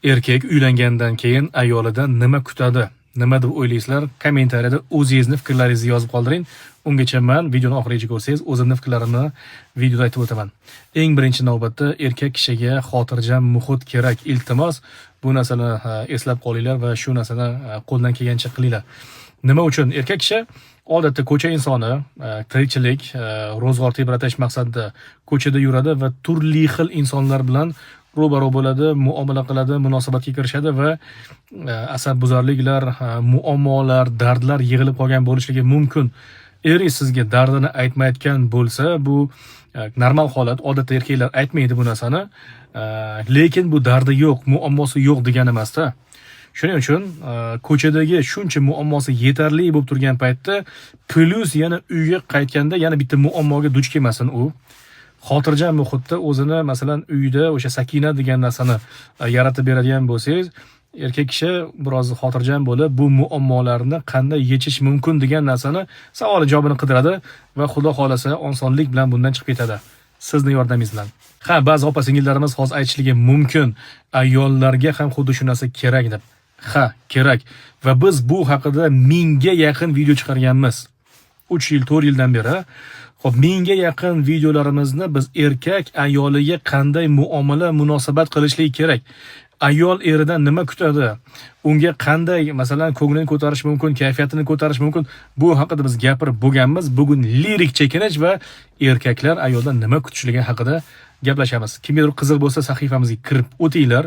Erkak uylangandan keyin ayolidan nima kutadi? Nima deb o'ylaysizlar? Kommentariyada o'zingizni fikrlaringizni yozib qoldiring. Ungacha men videoni oxirigacha ko'rsangiz, o'zimning fikrlarimni videoda aytib o'taman. Eng birinchi navbatda erkak kishiga xotirjam muhit kerak. Iltimos, bu narsani eslab qolinglar va shu narsani qo'ldan kelgancha qilinglar. Nima uchun? Erkak kishi odatda ko'cha insoni, tirikchilik, ro'zg'or tebratish maqsadida ko'chada yuradi va turli xil insonlar bilan ro'baro bo'ladi, muomala qiladi, munosabatga kirishadi va asabbuzarliklar, muammolar, dardlar yig'ilib qolgan bo'lishligi mumkin. Eringiz sizga dardini aytmayotgan bo'lsa, bu normal holat. Odatda erkaklar aytmaydi bu narsani, lekin bu dardi yo'q, muammosi yo'q degani emasda. Shuning uchun ko'chadagi shuncha muammosi yetarli bo'lib turgan paytda plus yana uyga qaytganda yana bitta muammoga duch kelmasin u. Xotirjam muhitda o'zini masalan uyda o'sha sakina degan narsani yaratib beradigan bo'lsangiz, erkak kishi biroz xotirjam bo'lib, bu muammolarni qanday yechish mumkin degan narsani savol javobini qidiradi va xudo xolasa osonlik bilan bundan chiqib ketadi. Sizni yordamingiz bilan. Ba'zi opa-singillarimiz hozir aytishligi mumkin, ayollarga ham xuddi shu narsa kerak deb. Kerak. Va biz bu haqida 1000 ga yaqin video chiqarganmiz. 3 yil, 4 yildan beri. Xo'p, 1000 ga yaqin videolarimizni biz erkak ayoliga qanday muomala, munosabat qilishligi kerak. Ayol eridan nima kutadi? Unga qanday masalan ko'nglini ko'tarish mumkin, kayfiyatini ko'tarish mumkin? Bu haqida biz gapirib bo'lganmiz. Bugun lirik chekinish va erkaklar ayoldan nima kutishligi haqida gaplashamiz. Kimgadir qiziq bo'lsa, sahifamizga kirib o'tinglar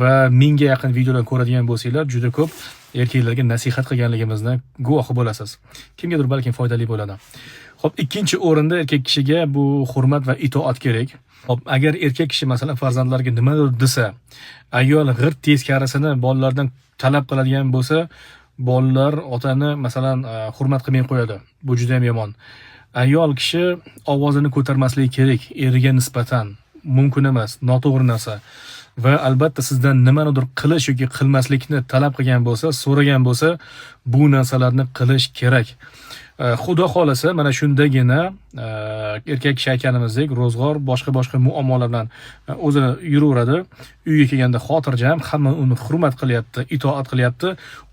va 1000 ga yaqin videolar ko'radigan bo'lsanglar, juda ko'p erkaklarga nasihat qilganligimizni guvohi bo'lasiz. Kimgadir balki foydali bo'ladi. Xo'p, ikkinchi o'rinda erkak kishiga bu hurmat va itoat kerak. Xo'p, agar erkak kishi masalan farzandlariga nimadir desa, ayol g'irt teskarisini bolalardan talab qiladigan bo'lsa, bolalar otani masalan hurmat qilmay qo'yadi. Bu juda ham yomon. Ayol kishi ovozini ko'tarmasligi kerak eriga nisbatan. Mumkin emas, noto'g'ri narsa. Va albatta sizdan nimanidir qilish yoki qilmaslikni talab qilgan bo'lsa, so'ragan bo'lsa, bu narsalarni qilish kerak. Xudo xolasa mana shundagina erkak kishi aytganimizdek ro'zg'or boshqa muammolar bilan o'zini yuraveradi. Uyga kelganda xotirjam, hamma uni hurmat qilyapti, itoat qilyapti.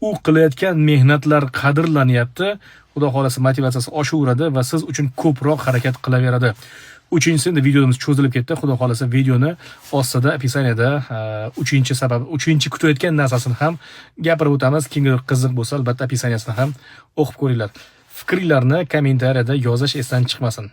U qilayotgan mehnatlar qadrlanyapti. Xudo xolasa motivatsiyasi oshaveradi va siz uchun ko'proq harakat qilaveradi. Uchinchisi videomiz cho'zilib ketdi. Xudo xolasa videoni ostida opisaniyada 3-sabab, 3-kutayotgan narsasini ham gapirib o'tamiz. Kimga qiziq bo'lsa, albatta opisaniyasini ham o'qib ko'ringlar. Fikrlarni kommentariyada yozish esdan chiqmasin.